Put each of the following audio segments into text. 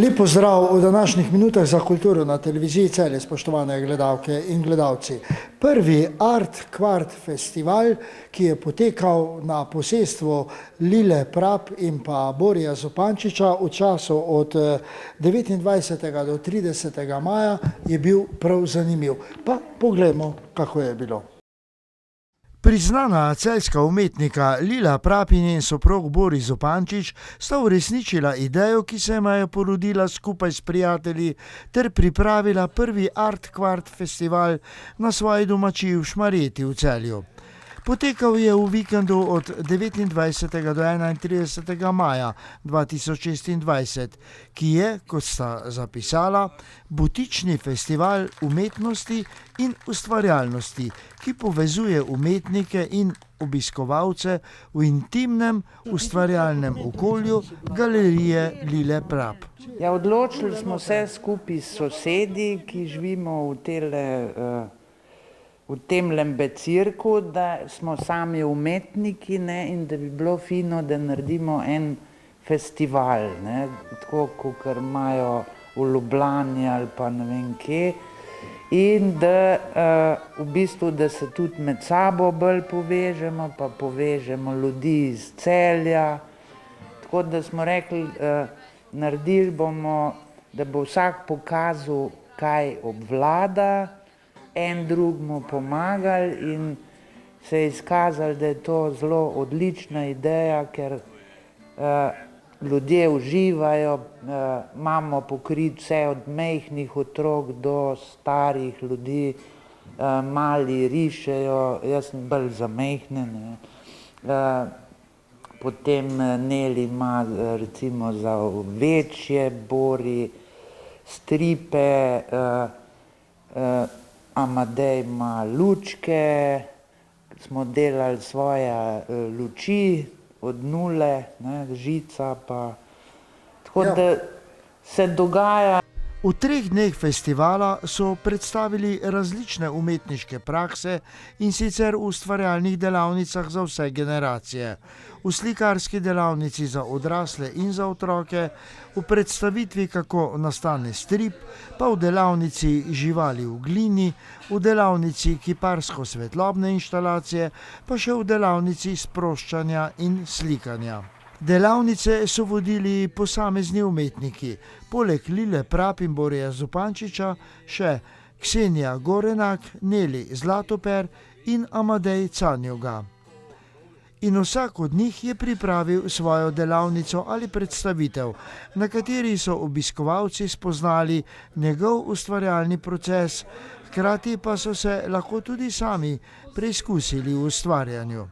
Lep pozdrav v današnjih minutah za kulturo na televiziji Celje, spoštovane gledalke in gledalci. Prvi Art Kvart festival, ki je potekal na posestvu Lile Prap in pa Borija Zupančiča v času od 29. do 30. maja, je bil prav zanimiv. Pa poglejmo, kako je bilo. Priznana celjska umetnika Lila Prap in njen soprog Boris Zupančič sta uresničila idejo, ki se jima je porodila skupaj s prijatelji, ter pripravila prvi Art Kvart festival na svoji domačiji v Šmarjeti v Celju. Potekal je v vikendu od 29. do 31. maja 2026, ki je, kot sta zapisala, butični festival umetnosti in ustvarjalnosti, ki povezuje umetnike in obiskovalce v intimnem ustvarjalnem okolju galerije Lile Prap. Ja, odločili smo se skupaj s sosedi, ki živimo v tem becirku, da smo sami umetniki, ne, in da bi bilo fino, da naredimo en festival, ne, tako kot imajo v Ljubljani ali pa ne vem kje, in da v bistvu, da se tudi med sabo bolj povežemo, pa povežemo ljudi iz Celja, tako da smo rekli, naredili bomo, da bo vsak pokazal, kaj obvlada, en drugemu pomagali, in se je izkazalo, da je to zelo odlična ideja, ker ljudje uživajo, imamo pokrit vse od majhnih otrok do starih ljudi, mali rišejo, jaz sem bolj za majhne, ne. Potem Neli ima recimo za večje, Bori stripe, Amadej ima lučke, smo delali svoje luči od nule, ne, žica pa, tako da se dogaja. V 3 dneh festivala so predstavili različne umetniške prakse, in sicer v ustvarjalnih delavnicah za vse generacije, v slikarski delavnici za odrasle in za otroke, v predstavitvi, kako nastane strip, pa v delavnici živali v glini, v delavnici kiparsko-svetlobne inštalacije, pa še v delavnici sproščanja in slikanja. Delavnice so vodili posamezni umetniki, poleg Lile Prap in Borija Zupančiča še Ksenija Gorenak, Neli Zlatoper in Amadej Canjoga. In vsak od njih je pripravil svojo delavnico ali predstavitev, na kateri so obiskovalci spoznali njegov ustvarjalni proces, hkrati pa so se lahko tudi sami preizkusili v ustvarjanju.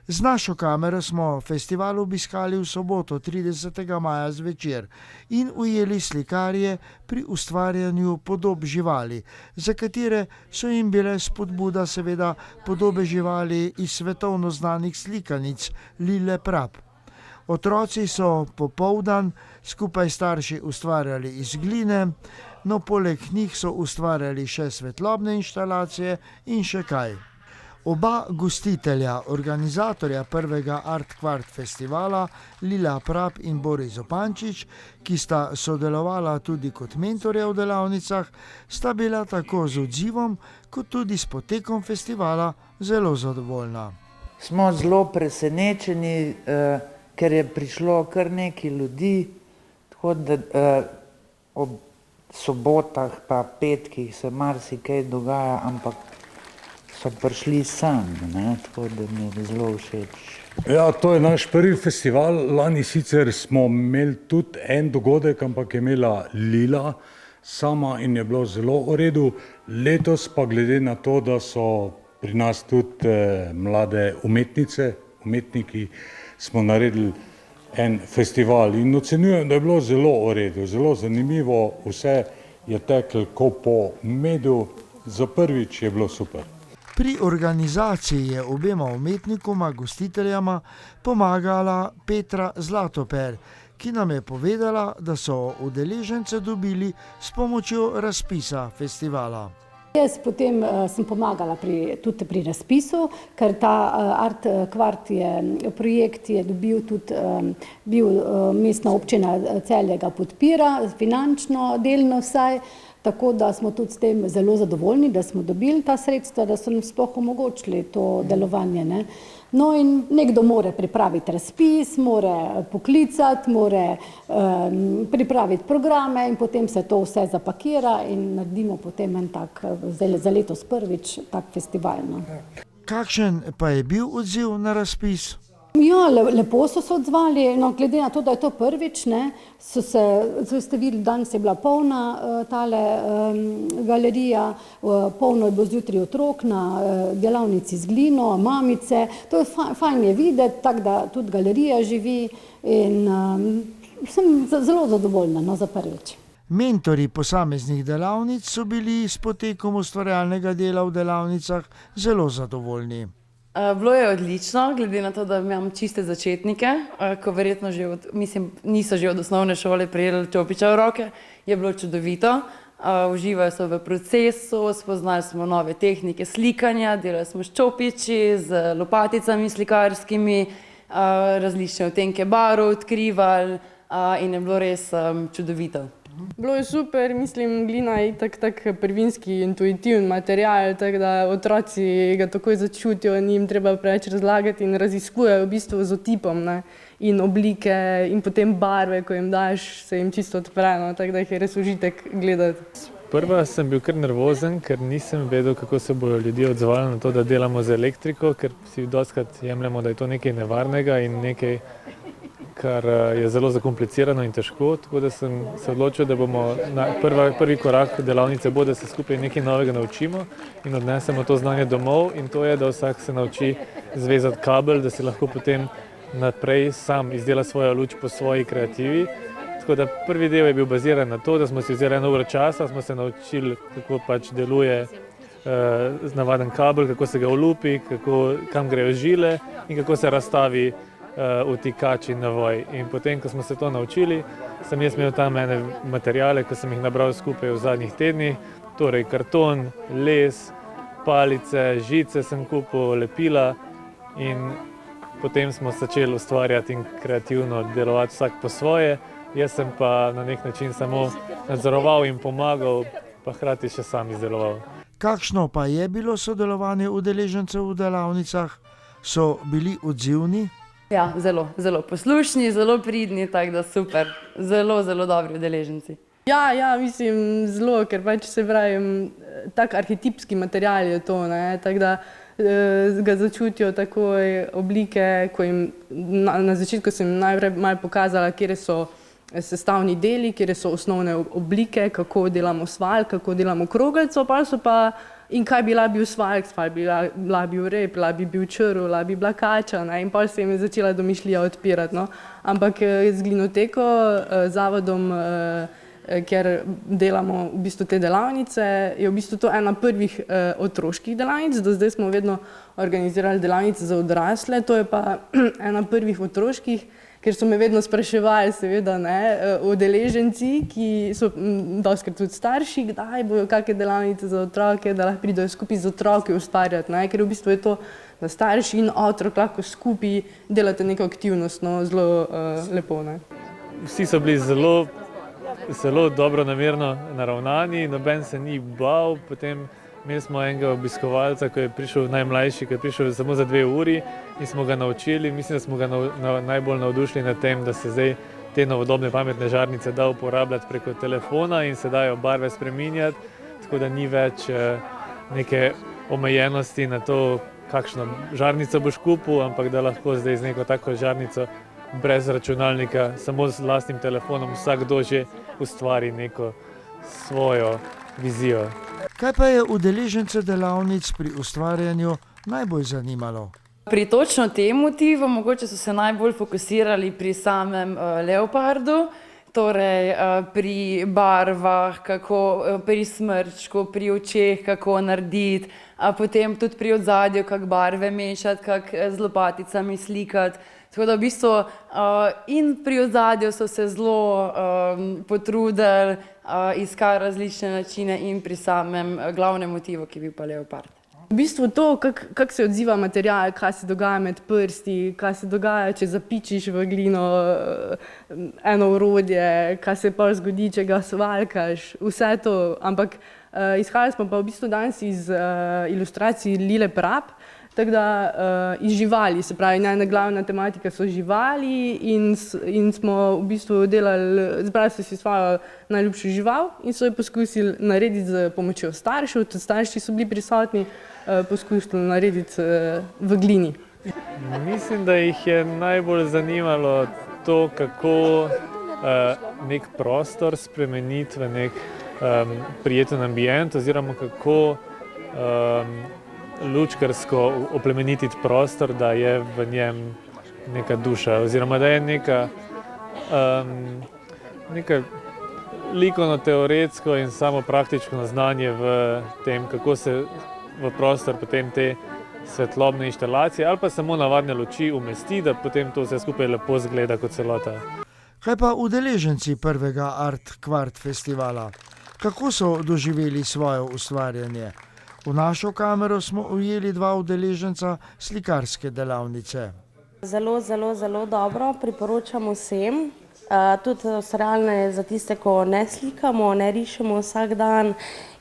Z našo kamero smo festival obiskali v soboto 30. maja zvečer in ujeli slikarje pri ustvarjanju podob živali, za katere so jim bile spodbuda seveda podobe živali iz svetovno znanih slikanic Lile Prap. Otroci so popoldan skupaj starši ustvarjali iz gline, no poleg njih so ustvarjali še svetlobne inštalacije in še kaj. Oba gostitelja, organizatorja prvega Art Kvart festivala, Lila Prap in Boris Zupančič, ki sta sodelovala tudi kot mentorja v delavnicah, sta bila tako z odzivom, kot tudi s potekom festivala zelo zadovoljna. Smo zelo presenečeni, ker je prišlo kar nekaj ljudi, tako da ob sobotah pa petkih se marsikaj dogaja, ampak so prišli sem, ne, tako da mi je zelo všeč. Ja, to je naš prvi festival. Lani sicer smo imeli tudi en dogodek, ampak je imela Lila sama in je bilo zelo v redu. Letos pa glede na to, da so pri nas tudi mlade umetnice, umetniki, smo naredili en festival in ocenjujem, da je bilo zelo v redu, zelo zanimivo, vse je teklo kot po medu, za prvič je bilo super. Pri organizaciji je obema umetnikoma, gostiteljama, pomagala Petra Zlatoper, ki nam je povedala, da so udeležence dobili s pomočjo razpisa festivala. Jaz potem sem pomagala tudi pri razpisu, ker ta Art Kvart projekt je dobil tudi, mestna občina Celje ga podpira, finančno, delno vsaj, tako da smo tudi s tem zelo zadovoljni, da smo dobili ta sredstva, da so nam sploh omogočili to delovanje, ne. No in nekdo more pripraviti razpis, more poklicati, more pripraviti programe in potem se to vse zapakira in naredimo potem en tak, zdaj za letos prvič, tak festival, no. Kakšen pa je bil odziv na razpis? Ja, lepo so se odzvali, no, glede na to, da je to prvič, ne, ste videli, danes je bila polna tale galerija, polno je bilo zjutraj otrok na delavnici z glino, mamice, to je fajn je videti, tako da tudi galerija živi in sem zelo zadovoljna, no, za prvič. Mentorji posameznih delavnic so bili s potekom ustvarjalnega dela v delavnicah zelo zadovoljni. Bilo je odlično, glede na to, da imam čiste začetnike, ko verjetno niso že od osnovne šole prijeli čopiča v roke, je bilo čudovito. Uživajo so v procesu, spoznali smo nove tehnike slikanja, delali smo s čopiči, z lopaticami slikarskimi, različne odtenke barv odkrivali in je bilo res čudovito. Bilo je super, mislim, glina je tak prvinski intuitiven material, tako da otroci ga takoj začutijo, ni jim treba preveč razlagati in raziskujejo v bistvu z otipom, ne, in oblike in potem barve, ko jim daš, se jim čisto odpre, no, tako da jih je res užitek gledati. Sprva sem bil kar nervozen, ker nisem vedel, kako se bodo ljudje odzvali na to, da delamo z elektriko, ker si dostikrat jemljemo, da je to nekaj nevarnega in nekaj, kar je zelo zakomplicirano in težko, tako da sem se odločil, da bomo prvi korak delavnice bo, da se skupaj nekaj novega naučimo in odnesemo to znanje domov in to je, da vsak se nauči zvezati kabel, da si lahko potem naprej sam izdela svojo luč po svoji kreativi. Tako da prvi del je bil baziran na to, da smo si vzeli 1 uro časa, smo se naučili, kako pač deluje navaden kabel, kako se ga olupi, kam grejo žile in kako se razstavi vtikač in navoj. In potem, ko smo se to naučili, sem jaz imel tam ene materiale, ko sem jih nabral skupaj v zadnjih tednih, torej karton, les, palice, žice sem kupil, lepila in potem smo začeli ustvarjati in kreativno delovati vsak po svoje. Jaz sem pa na nek način samo nadzoroval in pomagal, pa hkrati še sam izdeloval. Kakšno pa je bilo sodelovanje udeležencev v delavnicah? So bili odzivni? Ja, zelo poslušni, zelo pridni, tako da super, zelo dobri udeleženci. Ja, mislim zelo, ker pač se pravi, tak arhetipski material je to, ne, tako da ga začutijo takoj oblike, ko jim na začetku sem najprej malo pokazala, kje so sestavni deli, kje so osnovne oblike, kako delamo svaljk, kako delamo kroglico, in kaj bi lahko bil svaljk, bi lahko bil rep, lahko bi bil črv, lahko bi bila kača, ne, in potem se jim je začela domišljija odpirati, no. Ampak z Glinoteko, zavodom, kjer delamo v bistvu te delavnice, je v bistvu to ena prvih otroških delavnic, do zdaj smo vedno organizirali delavnice za odrasle, to je pa ena prvih otroških, ker so me vedno spraševali, seveda, ne, udeleženci, ki so dostikrat tudi starši, kdaj bojo kakšne delavnice za otroke, da lahko pridejo skupaj z otroki ustvarjati, ne, ker v bistvu je to, da starši in otrok lahko skupaj delate neko aktivnost, no, zelo lepo, ne. Vsi so bili zelo dobronamerno naravnani, noben se ni bal, potem imeli smo enega obiskovalca, ko je prišel najmlajši, ko je prišel samo za 2 uri in smo ga naučili. Mislim, da smo ga najbolj navdušili nad tem, da se zdaj te novodobne pametne žarnice da uporabljati preko telefona in se dajo barve spreminjati, tako da ni več neke omejenosti na to, kakšno žarnico boš kupil, ampak da lahko zdaj z neko tako žarnico brez računalnika, samo z lastnim telefonom vsakdo že ustvari neko svojo vizijo. Kaj pa je udeležence delavnic pri ustvarjanju najbolj zanimalo? Pri točno tem motivu mogoče so se najbolj fokusirali pri samem leopardu, torej pri barvah, pri smrčku, pri očeh, kako narediti, potem tudi pri odzadju, kako barve mešati, kako z lopaticami slikati. Tako da v bistvu in pri ozadju so se zelo potrudili, iskali različne načine in pri samem glavnem motivu, ki je bil pa leopard. V bistvu to, kako se odziva material, kaj se dogaja med prsti, kaj se dogaja, če zapičiš v glino eno orodje, kaj se pa zgodi, če ga svalkaš, vse to. Ampak izhajali smo pa v bistvu danes iz ilustracij Lile Prap, tako da iz živali, se pravi, njena glavna tematika so živali in smo v bistvu zbrali so si svojo najljubšo žival in so jo poskusili narediti z pomočjo staršev, tudi starši so bili prisotni, poskusili narediti v glini. Mislim, da jih je najbolj zanimalo to, kako nek prostor spremeniti v nek prijeten ambient oziroma kako lučkarsko oplemenititi prostor, da je v njem neka duša oziroma da je neka likovno-teoretsko in samo praktično znanje v tem, kako se v prostor potem te svetlobne inštalacije ali pa samo navadne luči umesti, da potem to vse skupaj lepo zgleda kot celota. Kaj pa udeleženci prvega Art Kvart festivala? Kako so doživeli svoje ustvarjanje? V našo kamero smo ujeli dva udeleženca slikarske delavnice. Zelo dobro, priporočam vsem. Tudi ustvarjalne za tiste, ko ne slikamo, ne rišemo vsak dan,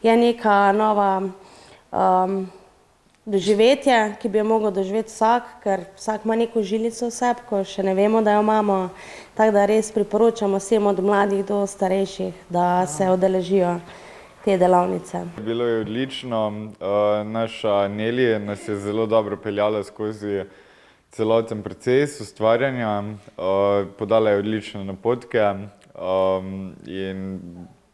je neka nova doživetje, ki bi jo mogel doživeti vsak, ker vsak ima neko žilico v sebi, ko še ne vemo, da jo imamo. Tako da res priporočam vsem od mladih do starejših, da se udeležijo te delavnice. Bilo je odlično. Naša Nelly nas je zelo dobro peljala skozi celoten proces ustvarjanja, podala je odlične napotke in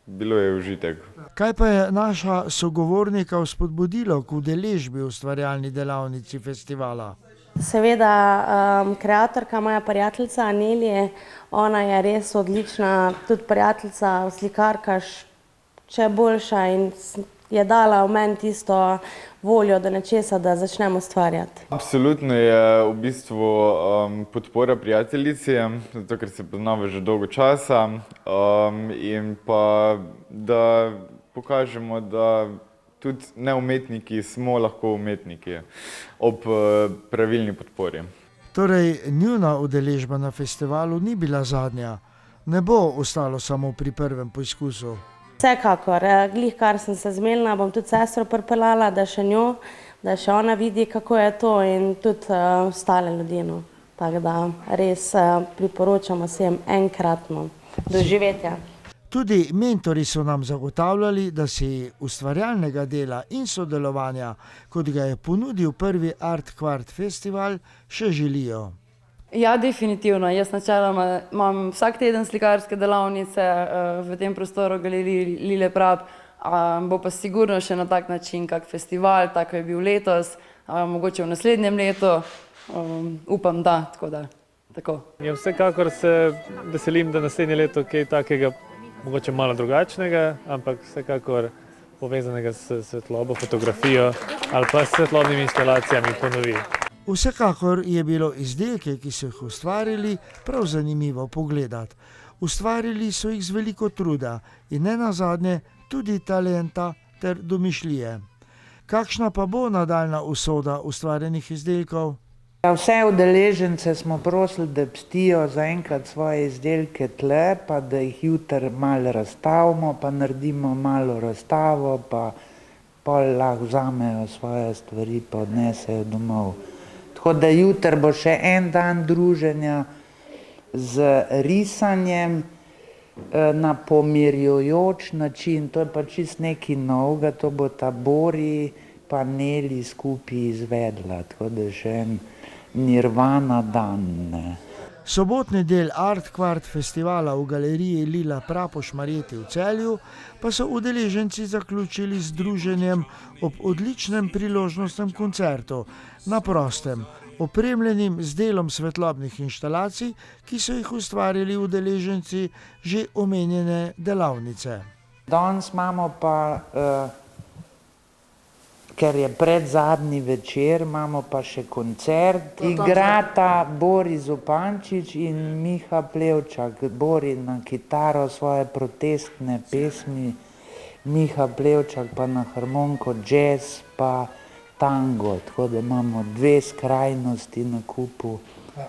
bilo je užitek. Kaj pa je naša sogovornika vzpodbudilo k udeležbi v ustvarjalni delavnici festivala? Seveda, kreatorka, moja prijateljica Nelly, ona je res odlična, tudi prijateljica, slikarka, še boljša in je dala v meni tisto voljo do nečesa, da začnemo ustvarjati. Absolutno je v bistvu podpora prijateljici, zato ker se poznava že dolgo časa in pa da pokažemo, da tudi neumetniki smo lahko umetniki ob pravilni podpori. Torej, njuna udeležba na festivalu ni bila zadnja. Ne bo ostalo samo pri prvem poizkusu. Vsekakor, glih kar sem se zmenila, bom tudi sestro pripeljala, da še njo, da še ona vidi, kako je to in tudi ostale ljudi. Tako da res priporočamo vsem enkratno doživetje. Tudi mentori so nam zagotavljali, da si ustvarjalnega dela in sodelovanja, kot ga je ponudil prvi Art Kvart festival, še želijo. Ja, definitivno. Jaz načeloma imam vsak teden slikarske delavnice v tem prostoru galeriji Lile Prap, bo pa sigurno še na tak način, kak festival, tako je bil letos, mogoče v naslednjem letu, upam, da, tako. Ja, vsekakor se veselim, da naslednje leto kaj takega, mogoče malo drugačnega, ampak vsekakor povezanega s svetlobo, fotografijo ali pa s svetlobnimi instalacijami ponovi. Vsekakor je bilo izdelke, ki so jih ustvarili, prav zanimivo pogledati. Ustvarili so jih z veliko truda in ne nazadnje tudi talenta ter domišljije. Kakšna pa bo nadaljna usoda ustvarjenih izdelkov? Vse udeležence smo prosili, da pustijo zaenkrat svoje izdelke tle, pa da jih jutri malo razstavimo, pa naredimo malo razstavo, pa pol lahko vzamejo svoje stvari, pa odnesejo domov. Tako da jutri bo še en dan druženja z risanjem na pomirjujoč način. To je pa čisto nekaj novega, to bo ta Bori pa Nelly skupaj izvedla, tako da še en nirvana dan. Sobotni del Art Kvart festivala v galeriji Lila Prap v Šmarjeti v Celju pa so udeleženci zaključili z druženjem ob odličnem priložnostnem koncertu na prostem, opremljenim z delom svetlobnih inštalacij, ki so jih ustvarili udeleženci že omenjene delavnice. Danes imamo pa ker je predzadnji večer, imamo pa še koncert. Igrata Boris Zupančič in Miha Plevčak. Bori na kitaro svoje protestne pesmi, Miha Plevčak pa na harmoniko jazz pa tango. Tako da imamo dve skrajnosti na kupu,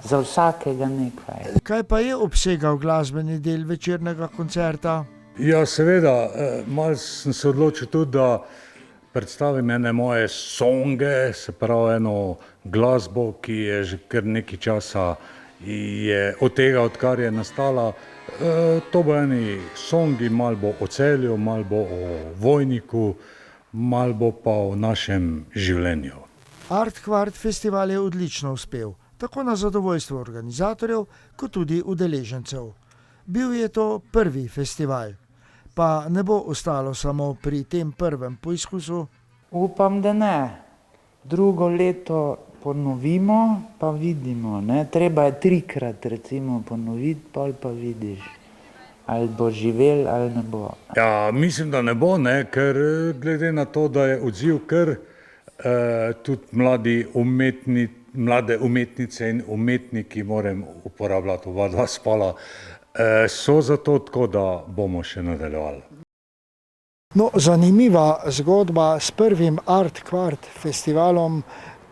za vsakega nekaj. Kaj pa je obsegal glasbeni del večernega koncerta? Ja, seveda, malo sem se odločil tudi, da predstavim ene moje songe, se pravi eno glasbo, ki je že kar nekaj časa od tega, odkar je nastala. To bo eni songi, malo bo o Celju, malo bo o Vojniku, malo bo pa o našem življenju. Art Kvart festival je odlično uspel, tako na zadovoljstvo organizatorjev, kot tudi udeležencev. Bil je to prvi festival, pa ne bo ostalo samo pri tem prvem poizkusu. Upam, da ne. Drugo leto ponovimo, pa vidimo. Ne? Treba je 3-krat recimo ponoviti, pol pa vidiš, ali bo živel ali ne bo. Ja, mislim, da ne bo, ne, ker glede na to, da je odziv kar tudi mlade umetnice in umetniki, moram uporabljati oba dva spola, so zato tako, da bomo še nadaljevali. No, zanimiva zgodba s prvim Art Kvart festivalom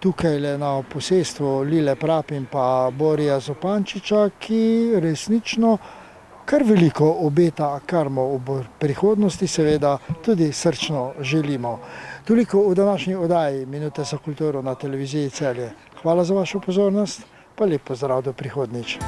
tukaj na posestvu Lile Prap in pa Borija Zupančiča, ki resnično kar veliko obeta, kar mu v prihodnosti seveda tudi srčno želimo. Toliko v današnji oddaji Minute za kulturo na televiziji Celje. Hvala za vašo pozornost, pa lep pozdrav do prihodnjič.